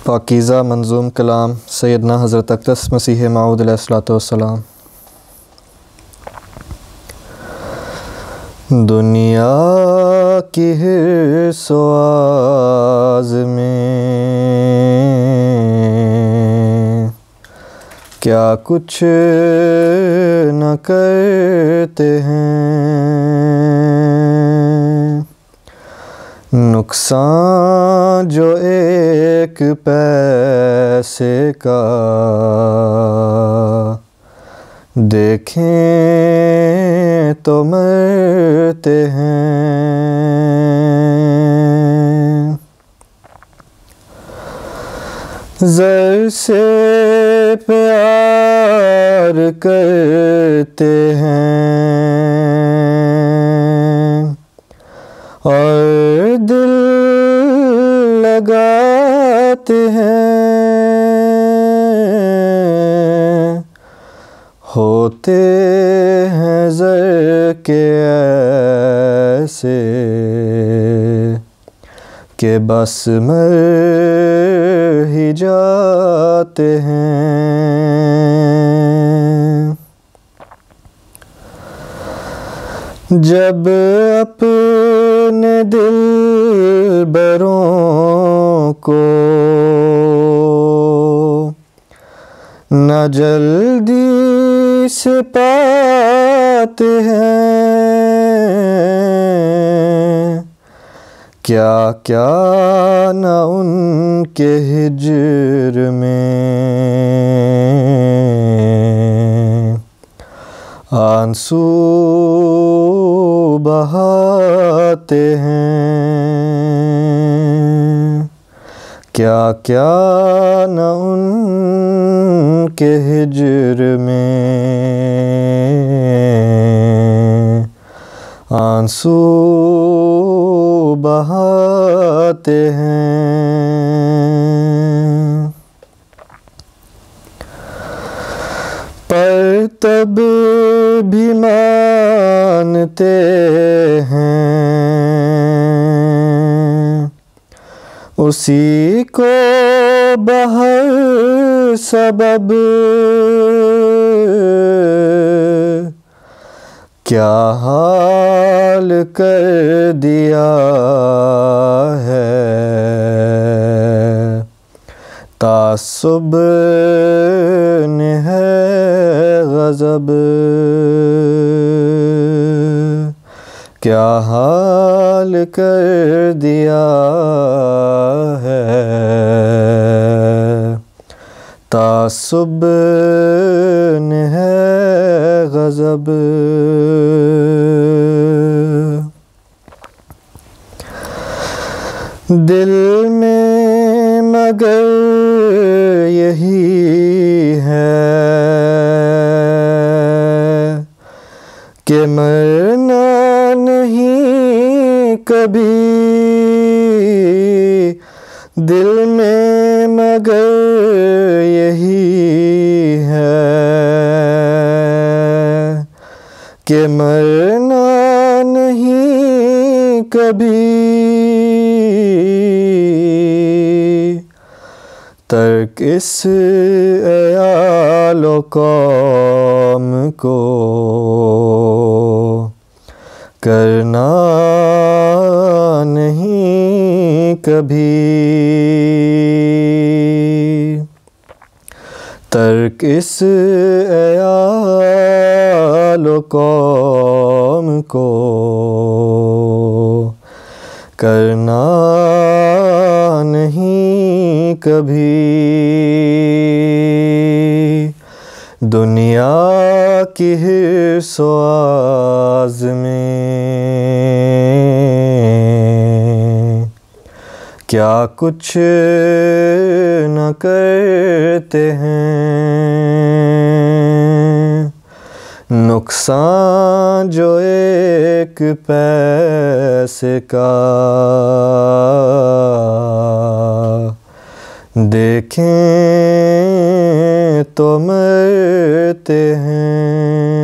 پاکیزہ منظوم کلام سیدنا حضرت اقدس مسیح موعود علیہ الصلوۃ والسلام۔ دنیا کی حرص و آز میں کیا کچھ نہ کرتے ہیں، نقصان جو ایک پیسے کا دیکھیں تو مرتے ہیں۔ زر سے پیار کرتے ہیں اور دل لگاتے ہیں، ہوتے ہیں زر کے ایسے کہ بس مر ہی جاتے ہیں۔ جب اپنے دلبروں کو نہ جلدی سے پاتے ہیں، کیا کیا نہ ان کے ہجر میں آنسو بہاتے ہیں، کیا کیا نہ ان کے ہجر میں آنسو بہاتے ہیں۔ پر تب بھی مانتے ہیں اسی کو بہر سبب، کیا حال کر دیا ہے تعصب نے ہے غضب، کیا حال کر دیا ہے تعصب نے ہے غضب۔ دل میں مگر یہی ہے کہ مرنا نہیں کبھی، دل میں مگر یہی ہے کہ مرنا نہیں کبھی، ترک اس عیال و قوم کو کرنا نہیں کبھی، ترک اس عیال و قوم کو کرنا نہیں کبھی۔ دنیا کی حرص و آز میں کیا کچھ نہ کرتے ہیں، نقصان جو ایک پیسے کا دیکھیں تو مرتے ہیں۔